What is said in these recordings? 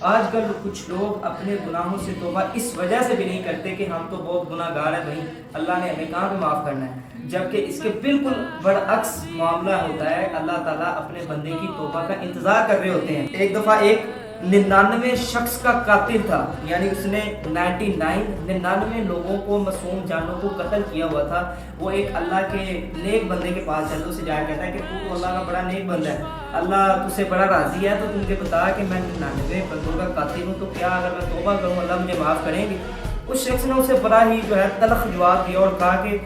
آج کل کچھ لوگ اپنے گناہوں سے توبہ اس وجہ سے بھی نہیں کرتے کہ ہم تو بہت گناہ گار ہیں بھائی، اللہ نے ہمیں کہاں پہ معاف کرنا ہے، جبکہ اس کے بالکل برعکس معاملہ ہوتا ہے۔ اللہ تعالیٰ اپنے بندے کی توبہ کا انتظار کر رہے ہوتے ہیں۔ ایک دفعہ ایک 99 شخص کا قاتل تھا، یعنی اس نے 99 لوگوں کو، معصوم جانوں کو قتل کیا ہوا تھا۔ وہ ایک اللہ کے نیک بندے کے پاس جاتا ہے، اسے جا کہتا ہے کہ تو اللہ کا بڑا نیک بندہ ہے، اللہ تجھ سے بڑا راضی ہے، تو تم مجھے بتا کہ میں 99 بندوں کا قاتل ہوں، تو کیا اگر میں توبہ کروں اللہ مجھے معاف کریں گے؟ اس شخص نے اسے بڑا ہی تلخ جواب دیا اور کہا کہ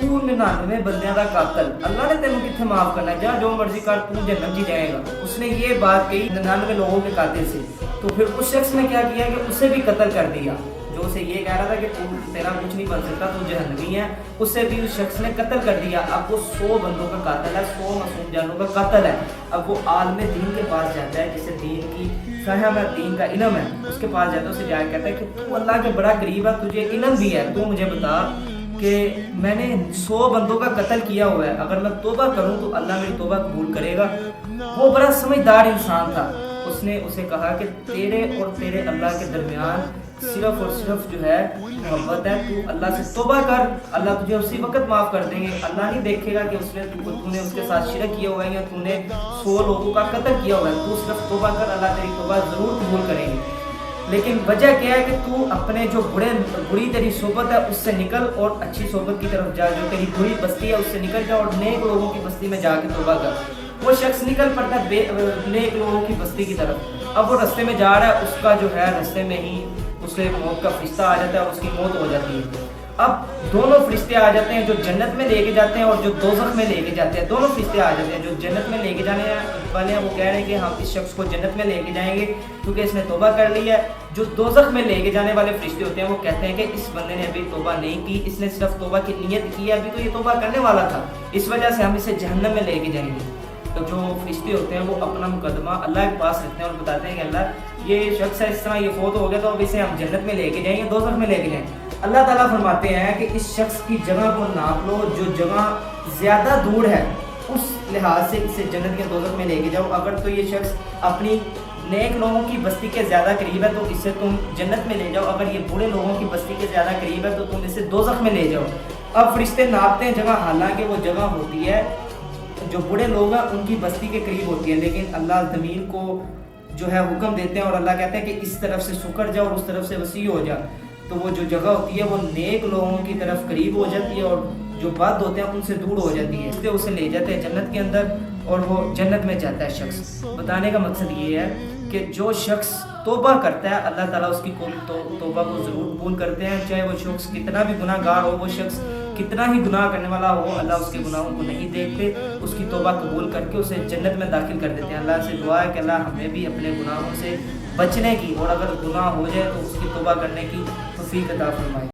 تو 99 بندیاں کا قاتل، اللہ نے تینوں کتنے معاف کرنا ہے، جہاں جو مرضی کر تو جنت جی جائے گا۔ اس نے یہ بات کہی 99 لوگوں کے قاتل سے، تو پھر اس شخص نے کیا کیا کہ اسے بھی قتل کر دیا، جو اسے یہ کہہ رہا تھا کہ تیرا کچھ نہیں بن سکتا، تو جہنمی ہے، اسے بھی اس شخص نے قتل کر دیا۔ اب وہ 100 بندوں کا قاتل ہے، 100 معصوم جانوں کا قاتل ہے۔ اب وہ عالم دین کے پاس جاتا ہے، جسے دین کی فہم ہے، دین کا علم ہے، اس کے پاس جاتا ہے، اسے جا کے کہتا ہے کہ تو اللہ کے بڑا قریب ہے، تجھے علم بھی ہے، تو مجھے بتا کہ میں نے 100 بندوں کا قتل کیا ہوا ہے، اگر میں توبہ کروں تو اللہ میری توبہ قبول کرے گا۔ وہ بڑا سمجھدار انسان تھا، اس نے اسے کہا کہ تیرے اور تیرے اللہ کے درمیان صرف اور صرف محبت ہے، تو اللہ سے توبہ کر، اللہ تجھے اسی وقت معاف کر دیں گے۔ اللہ نہیں دیکھے گا کہ تو نے اس کے ساتھ شرک کیا ہوا ہے یا تو نے 100 لوگوں کا قتل کیا ہوا ہے، تو صرف توبہ کر، اللہ تیری توبہ ضرور قبول کریں گے۔ لیکن وجہ کیا ہے کہ تو اپنے جو بری تیری صحبت ہے اس سے نکل اور اچھی صحبت کی طرف جا، جو تیری بری بستی ہے اس سے نکل جا اور نیک لوگوں کی بستی میں جا کے توبہ کر۔ وہ شخص نکل پڑتا ہے نیک لوگوں کی بستی کی طرف۔ اب وہ رستے میں جا رہا ہے، اس کا رستے میں ہی اسے موت کا فرشتہ آ جاتا ہے اور اس کی موت ہو جاتی ہے۔ اب دونوں فرشتے آ جاتے ہیں، جو جنت میں لے کے جاتے ہیں اور جو دوزخ میں لے کے جاتے ہیں، دونوں فرشتے آ جاتے ہیں۔ جو جنت میں لے کے جانے والے ہیں وہ کہہ رہے ہیں کہ ہم اس شخص کو جنت میں لے کے جائیں گے کیونکہ اس نے توبہ کر لی ہے۔ جو دوزخ میں لے کے جانے والے فرشتے ہوتے ہیں وہ کہتے ہیں کہ اس بندے نے ابھی توبہ نہیں کی، اس نے صرف توبہ کی نیت کی ہے، ابھی تو یہ توبہ کرنے والا تھا، اس وجہ سے ہم اسے جہنم میں لے کے جائیں گے۔ تو جو فرشتے ہوتے ہیں وہ اپنا مقدمہ اللہ کے پاس رکھتے ہیں اور بتاتے ہیں کہ اللہ یہ شخص ہے، اس طرح یہ فوت ہو گیا، تو اب اسے ہم جنت میں لے کے جائیں گے، دوزخ میں لے کے جائیں۔ اللہ تعالیٰ فرماتے ہیں کہ اس شخص کی جگہ کو ناپ لو، جو جگہ زیادہ دور ہے اس لحاظ سے اسے جنت کے دوزخ میں لے کے جاؤ۔ اگر تو یہ شخص اپنی نیک لوگوں کی بستی کے زیادہ قریب ہے تو اسے تم جنت میں لے جاؤ، اگر یہ برے لوگوں کی بستی کے زیادہ قریب ہے تو تم اسے دوزخ میں لے جاؤ۔ اب فرشتے ناپتے ہیں جگہ، حالانکہ وہ جگہ ہوتی ہے جو بڑے لوگ ہیں ان کی بستی کے قریب ہوتی ہے، لیکن اللہ زمین کو حکم دیتے ہیں اور اللہ کہتے ہیں کہ اس طرف سے سکڑ جا اور اس طرف سے وسیع ہو جا، تو وہ جو جگہ ہوتی ہے وہ نیک لوگوں کی طرف قریب ہو جاتی ہے اور جو بد ہوتے ہیں ان سے دور ہو جاتی ہے، اس لیے اسے لے جاتے ہیں جنت کے اندر اور وہ جنت میں جاتا ہے شخص۔ بتانے کا مقصد یہ ہے کہ جو شخص توبہ کرتا ہے اللہ تعالیٰ اس کی توبہ کو ضرور قبول کرتے ہیں، چاہے وہ شخص کتنا بھی گناہ گار ہو، وہ شخص کتنا ہی گناہ کرنے والا ہو، اللہ اس کے گناہوں کو نہیں دیکھتے، اس کی توبہ قبول کر کے اسے جنت میں داخل کر دیتے ہیں۔ اللہ سے دعا ہے کہ اللہ ہمیں بھی اپنے گناہوں سے بچنے کی، اور اگر گناہ ہو جائے تو اس کی توبہ کرنے کی توفیق عطا فرمائے۔